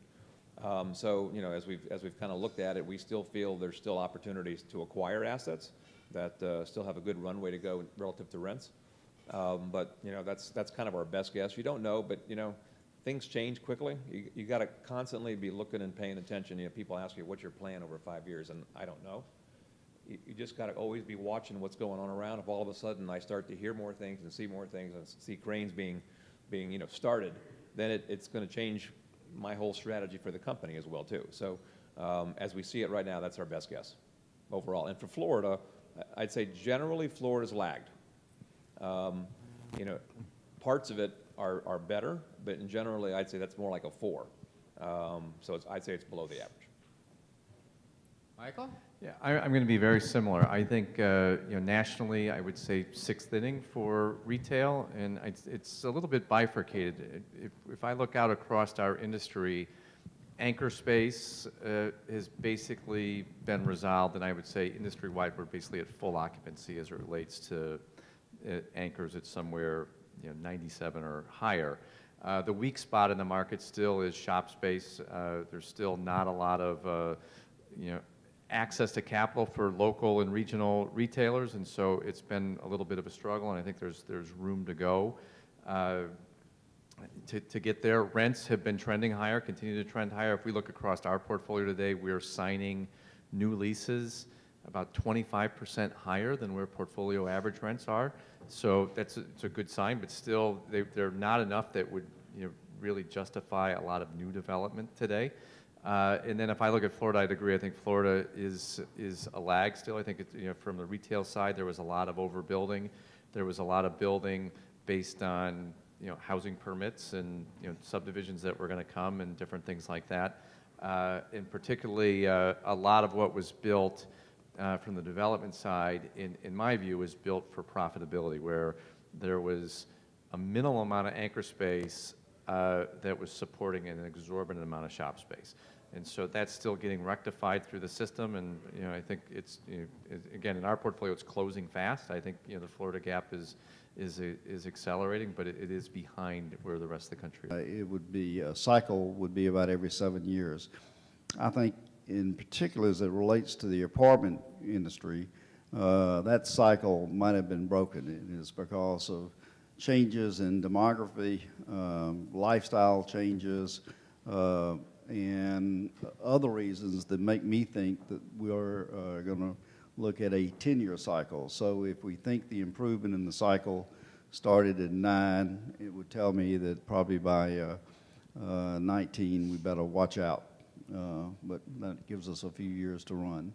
So, you know, as we've kind of looked at it, we still feel there's still opportunities to acquire assets that still have a good runway to go relative to rents. But, you know, that's kind of our best guess. You don't know, but, you know, things change quickly. You got to constantly be looking and paying attention. You know, people ask you, what's your plan over 5 years? And I don't know. You just got to always be watching what's going on around. If all of a sudden I start to hear more things and see more things and see cranes being you know, started, then it's going to change my whole strategy for the company as well too. So as we see it right now, that's our best guess overall. And for Florida, I'd say generally Florida's lagged. You know, parts of it are better, but in generally I'd say that's more like a 4. So I'd say it's below the average. Michael? Yeah, I'm going to be very similar. I think, you know, nationally, I would say 6th inning for retail, and it's a little bit bifurcated. If I look out across our industry, anchor space has basically been resolved, and I would say industry-wide, we're basically at full occupancy as it relates to anchors at somewhere, you know, 97 or higher. The weak spot in the market still is shop space. There's still not a lot of, you know, access to capital for local and regional retailers, and so it's been a little bit of a struggle, and I think there's room to go to get there. Rents have been trending higher, continue to trend higher. If we look across our portfolio today, we're signing new leases about 25% higher than where portfolio average rents are. So it's a good sign, but still they're not enough that would, you know, really justify a lot of new development today. And then if I look at Florida, I'd agree. I think Florida is a lag still. I think it's, you know, from the retail side, there was a lot of overbuilding. There was a lot of building based on, you know, housing permits and, you know, subdivisions that were going to come and different things like that. And particularly a lot of what was built from the development side, in my view, was built for profitability, where there was a minimal amount of anchor space that was supporting an exorbitant amount of shop space. And so that's still getting rectified through the system, and, you know, I think it's, you know, again, in our portfolio, it's closing fast. I think, you know, the Florida gap is accelerating, but it is behind where the rest of the country is. It would be, a cycle would be about every 7 years. I think in particular as it relates to the apartment industry, that cycle might have been broken. It is because of changes in demography, lifestyle changes, and other reasons that make me think that we are going to look at a 10-year cycle. So if we think the improvement in the cycle started at 9, it would tell me that probably by 19 we better watch out. But that gives us a few years to run.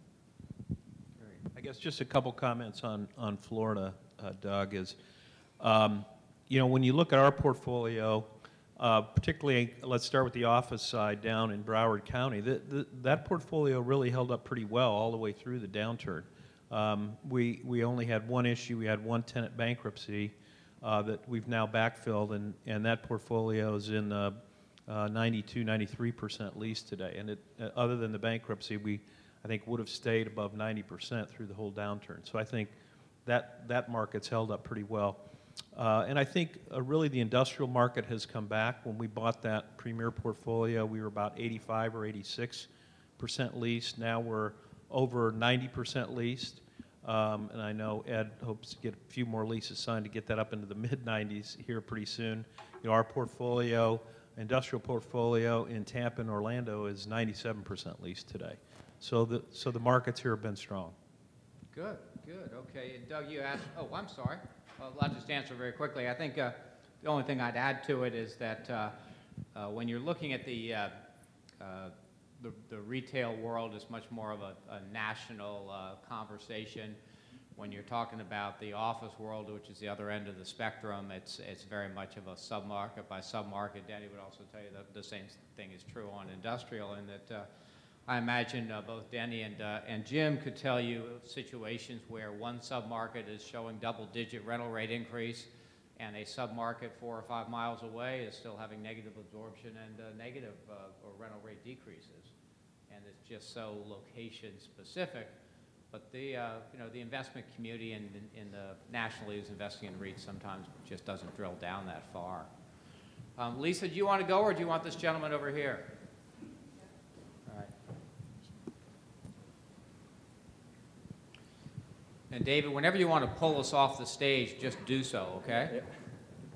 I guess just a couple comments on Florida, Doug, is, you know, when you look at our portfolio, particularly, let's start with the office side down in Broward County, that portfolio really held up pretty well all the way through the downturn. We only had one issue. We had one tenant bankruptcy that we've now backfilled, and that portfolio is in 92, 93% leased today. And other than the bankruptcy, I think would have stayed above 90% through the whole downturn. So I think that market's held up pretty well. And I think really the industrial market has come back. When we bought that Premier portfolio, we were about 85 or 86% leased. Now we're over 90% leased. And I know Ed hopes to get a few more leases signed to get that up into the mid-90s here pretty soon. You know, our portfolio, industrial portfolio in Tampa and Orlando, is 97% leased today. So the markets here have been strong. Good, good. Okay, and Doug, you asked, oh, I'm sorry. Well, I'll just answer very quickly. I think the only thing I'd add to it is that when you're looking at the retail world, is much more of a national conversation. When you're talking about the office world, which is the other end of the spectrum, it's very much of a sub-market by sub-market. Danny would also tell you that the same thing is true on industrial, and that I imagine both Denny and Jim could tell you situations where one sub-market is showing double-digit rental rate increase, and a sub-market 4 or 5 miles away is still having negative absorption and negative or rental rate decreases. And it's just so location specific. But the, you know, the investment community in the nationally who's investing in REITs sometimes just doesn't drill down that far. Lisa, do you want to go, or do you want this gentleman over here? All right. And David, whenever you want to pull us off the stage, just do so, okay? Yep.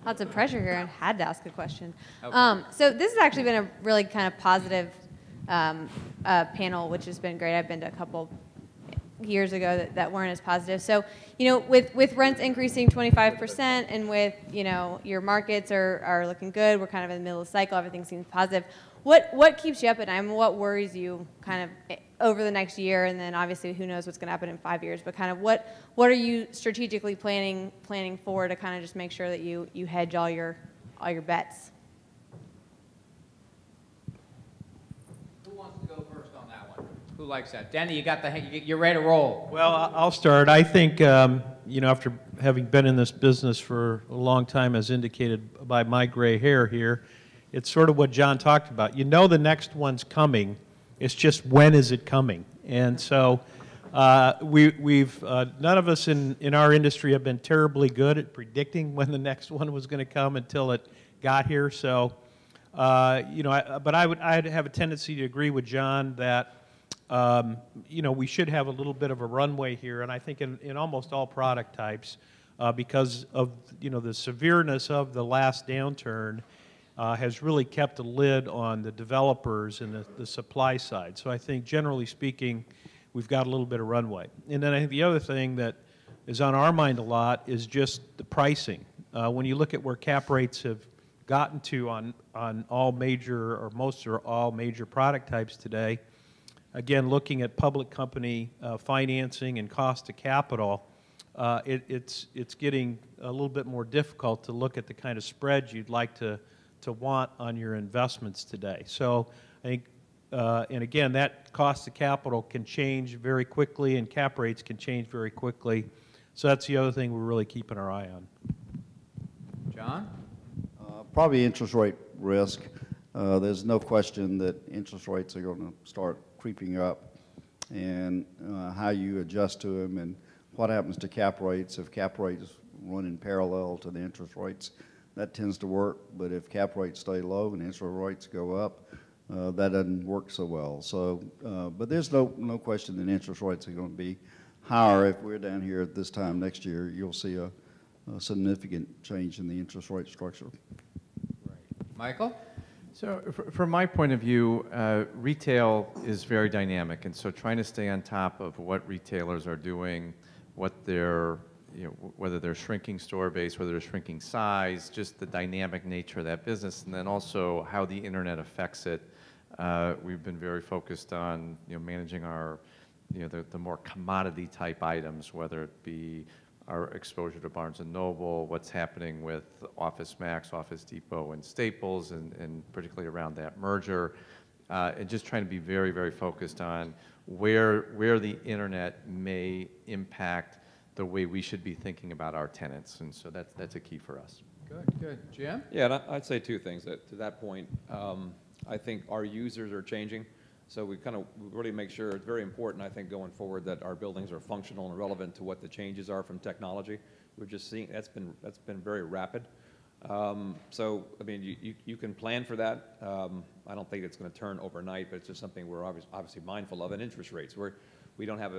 Lots of pressure here. I had to ask a question. Okay. So this has actually been a really kind of positive panel, which has been great. I've been to a couple years ago that weren't as positive. So, you know, with rents increasing 25% and with, you know, your markets are looking good, we're kind of in the middle of the cycle, everything seems positive. What keeps you up at night? I mean, what worries you kind of over the next year, and then obviously who knows what's going to happen in 5 years, but kind of what are you strategically planning for to kind of just make sure that you hedge all your bets? Who wants to go first on that one? Who likes that? Denny, you're ready to roll. Well, I'll start. I think, you know, after having been in this business for a long time, as indicated by my gray hair here, it's sort of what John talked about. You know the next one's coming. It's just when is it coming? And so we've none of us in our industry have been terribly good at predicting when the next one was going to come until it got here. So, you know, but I'd have a tendency to agree with John that, you know, we should have a little bit of a runway here, and I think in almost all product types, because of, you know, the severeness of the last downturn, has really kept a lid on the developers and the supply side. So I think, generally speaking, we've got a little bit of runway. And then I think the other thing that is on our mind a lot is just the pricing. When you look at where cap rates have gotten to on all major, or most or all major product types today, again, looking at public company financing and cost of capital, it's getting a little bit more difficult to look at the kind of spreads you'd like to want on your investments today. So I think, and again, that cost of capital can change very quickly, and cap rates can change very quickly. So that's the other thing we're really keeping our eye on. John? Probably interest rate risk. There's no question that interest rates are going to start creeping up, and how you adjust to them, and what happens to cap rates if cap rates run in parallel to the interest rates. That tends to work, but if cap rates stay low and interest rates go up, that doesn't work so well. So, but there's no question that interest rates are going to be higher. If we're down here at this time next year, you'll see a significant change in the interest rate structure. Right. Michael? So from my point of view, retail is very dynamic, and so trying to stay on top of what retailers are doing, what they're, you know, whether they're shrinking store base, whether they're shrinking size, just the dynamic nature of that business, and then also how the internet affects it. We've been very focused on, you know, managing our, you know, the more commodity type items, whether it be our exposure to Barnes & Noble, what's happening with Office Max, Office Depot, and Staples, and particularly around that merger, and just trying to be very, very focused on where the internet may impact the way we should be thinking about our tenants, and so that's a key for us. Good. Jim? Yeah, and I'd say two things. To that point, I think our users are changing, so we really make sure it's very important, I think, going forward, that our buildings are functional and relevant to what the changes are from technology. We're just seeing that's been very rapid. So I mean, you can plan for that. I don't think it's going to turn overnight, but it's just something we're obviously mindful of. And interest rates, we don't have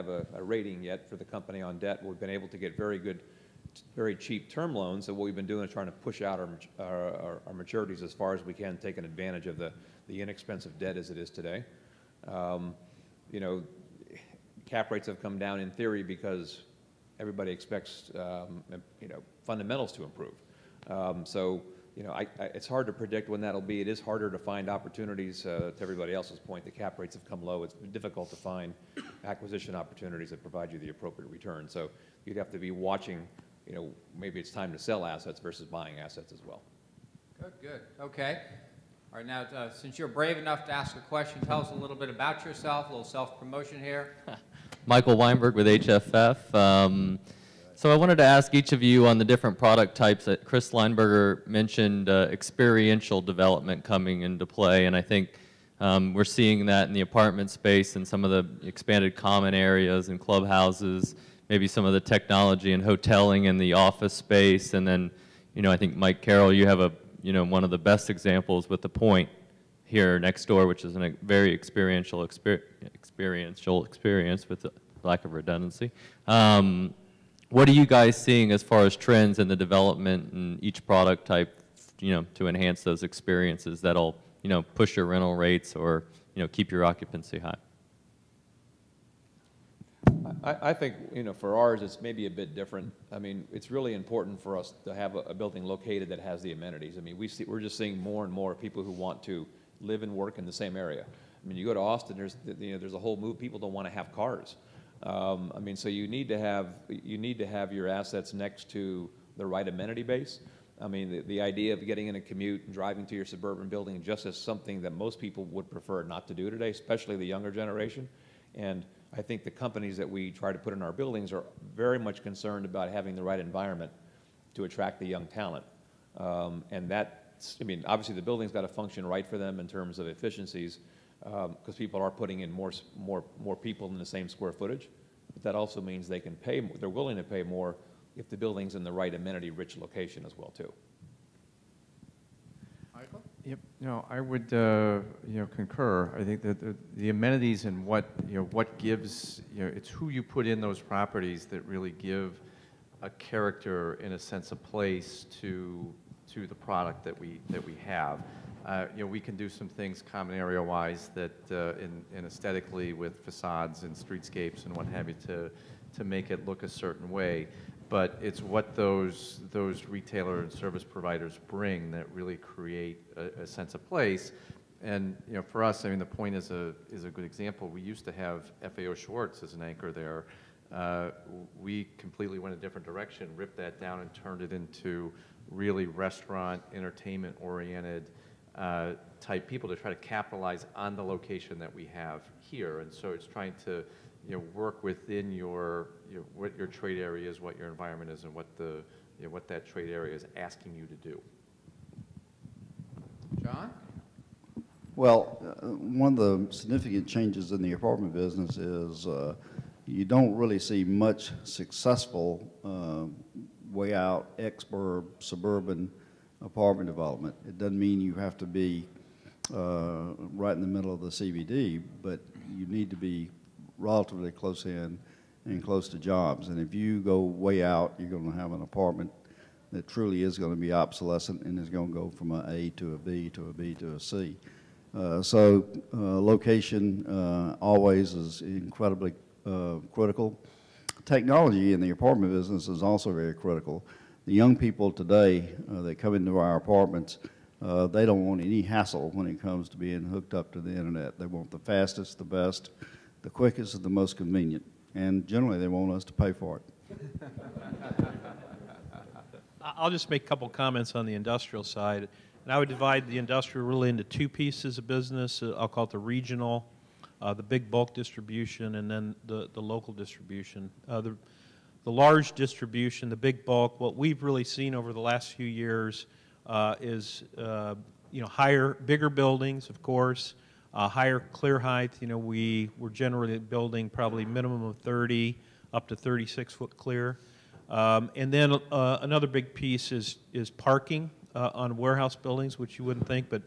a rating yet for the company on debt. We've been able to get very cheap term loans. So what we've been doing is trying to push out our maturities as far as we can, taking advantage of the inexpensive debt as it is today. You know, cap rates have come down in theory because everybody expects you know, fundamentals to improve. So you know, it's hard to predict when that'll be. It is harder to find opportunities. To everybody else's point, the cap rates have come low. It's difficult to find acquisition opportunities that provide you the appropriate return. So you'd have to be watching, you know, maybe it's time to sell assets versus buying assets as well. Good. Okay. All right, now, since you're brave enough to ask a question, tell us a little bit about yourself, a little self-promotion here. Michael Weinberg with HFF. So I wanted to ask each of you on the different product types that Chris Lineberger mentioned, experiential development coming into play, and I think We're seeing that in the apartment space and some of the expanded common areas and clubhouses, maybe some of the technology and hoteling in the office space. And then, I think, Mike Carroll, you have one of the best examples with the Point here next door, which is a very experiential experience with the lack of redundancy. What are you guys seeing as far as trends in the development in each product type, to enhance those experiences that'll, push your rental rates or, keep your occupancy high? I think, for ours, it's maybe a bit different. I mean, it's really important for us to have a building located that has the amenities. I mean, we're just seeing more and more people who want to live and work in the same area. I mean, you go to Austin, there's a whole move. People don't want to have cars. I mean, so you need to have your assets next to the right amenity base. I mean, the idea of getting in a commute and driving to your suburban building just is something that most people would prefer not to do today, especially the younger generation. And I think the companies that we try to put in our buildings are very much concerned about having the right environment to attract the young talent. And I mean, obviously the building's got to function right for them in terms of efficiencies, because people are putting in more people in the same square footage. But that also means they can pay, they're willing to pay more if the building's in the right amenity-rich location as well, too. Michael? Yep. I would, concur. I think that the amenities and what gives, it's who you put in those properties that really give a character, in a sense, a place to the product that we have. We can do some things common area-wise that, in aesthetically with facades and streetscapes and what have you to make it look a certain way. But it's what those retailer and service providers bring that really create a sense of place. And for us, I mean, the Point is a good example. We used to have FAO Schwartz as an anchor there. We completely went a different direction, ripped that down, and turned it into really restaurant, entertainment-oriented type people to try to capitalize on the location that we have here. And so it's trying to work within what your trade area is, what your environment is, and what that trade area is asking you to do. John? Well, one of the significant changes in the apartment business is you don't really see much successful way out suburban apartment development. It doesn't mean you have to be right in the middle of the CBD, but you need to be relatively close in and close to jobs. And if you go way out, you're going to have an apartment that truly is going to be obsolescent and is going to go from an A to a B to a B to a C. So location always is incredibly critical. Technology in the apartment business is also very critical. The young people today that come into our apartments, they don't want any hassle when it comes to being hooked up to the internet. They want the fastest, the best, the quickest, and the most convenient. And generally, they want us to pay for it. I'll just make a couple comments on the industrial side. And I would divide the industrial really into two pieces of business. I'll call it the regional, the big bulk distribution, and then the local distribution. The large distribution, the big bulk, what we've really seen over the last few years is bigger buildings, of course, higher clear height. We're generally building probably minimum of 30 up to 36-foot clear. And then another big piece is parking on warehouse buildings, which you wouldn't think, but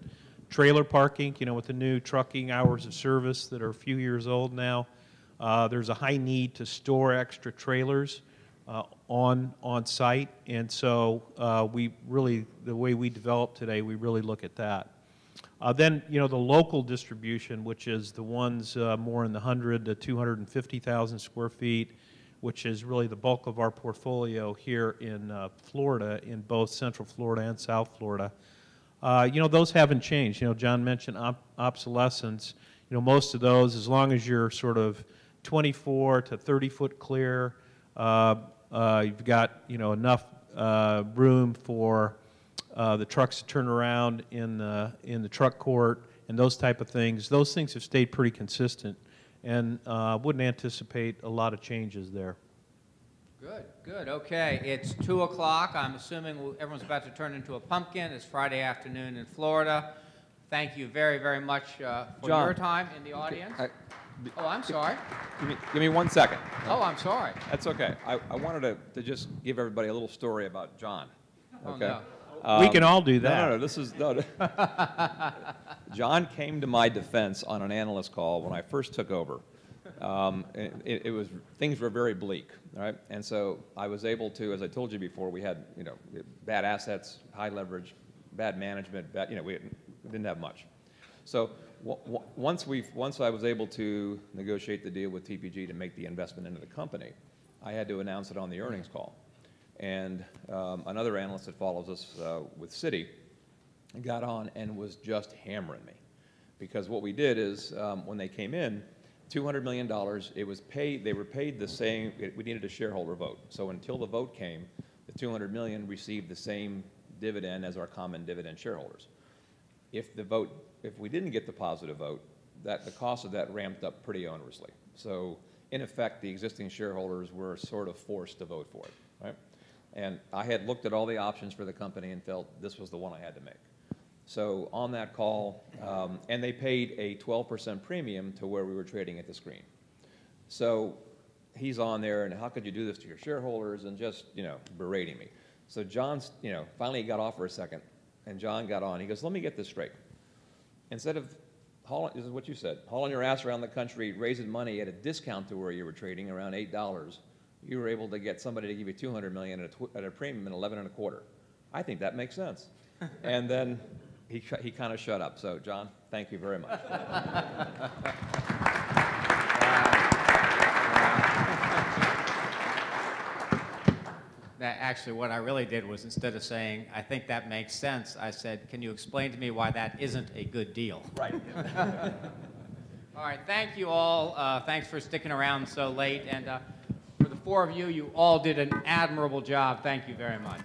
trailer parking, with the new trucking hours of service that are a few years old now. There's a high need to store extra trailers on site, and so the way we develop today, we really look at that. Then, the local distribution, which is the ones more in the 100 to 250,000 square feet, which is really the bulk of our portfolio here in Florida, in both Central Florida and South Florida. Those haven't changed. John mentioned obsolescence. Most of those, as long as you're sort of 24 to 30 foot clear, you've got enough room for the trucks to turn around in the truck court and those type of things. Those things have stayed pretty consistent, and wouldn't anticipate a lot of changes there. Good. Okay, it's 2 o'clock. I'm assuming everyone's about to turn into a pumpkin. It's Friday afternoon in Florida. Thank you very, very much for John. your time in the audience. Oh, I'm sorry. Give me 1 second. Oh, I'm sorry. That's okay. I wanted to just give everybody a little story about John. Oh, Okay. no. We can all do that. No. This is no. John came to my defense on an analyst call when I first took over. It was things were very bleak, all right? And so I was able to, as I told you before, we had bad assets, high leverage, bad management, we didn't have much. So once I was able to negotiate the deal with TPG to make the investment into the company, I had to announce it on the earnings call. And another analyst that follows us with Citi got on and was just hammering me, because what we did is when they came in, $200 million. It was paid. They were paid the same. We needed a shareholder vote. So until the vote came, the $200 million received the same dividend as our common dividend shareholders. If we didn't get the positive vote, the cost of that ramped up pretty onerously. So in effect, the existing shareholders were sort of forced to vote for it, right? And I had looked at all the options for the company and felt this was the one I had to make. So on that call, and they paid a 12% premium to where we were trading at the screen. So he's on there, and how could you do this to your shareholders, and just, berating me. So John's, finally he got off for a second, and John got on. He goes, let me get this straight. Instead of this is what you said, hauling your ass around the country, raising money at a discount to where you were trading, around $8, you were able to get somebody to give you $200 million at a premium at 11 1/4. I think that makes sense. And then he kind of shut up. So, John, thank you very much. Actually, what I really did was, instead of saying, I think that makes sense, I said, can you explain to me why that isn't a good deal? Right. All right, thank you all. Thanks for sticking around so late. And for the four of you, you all did an admirable job. Thank you very much.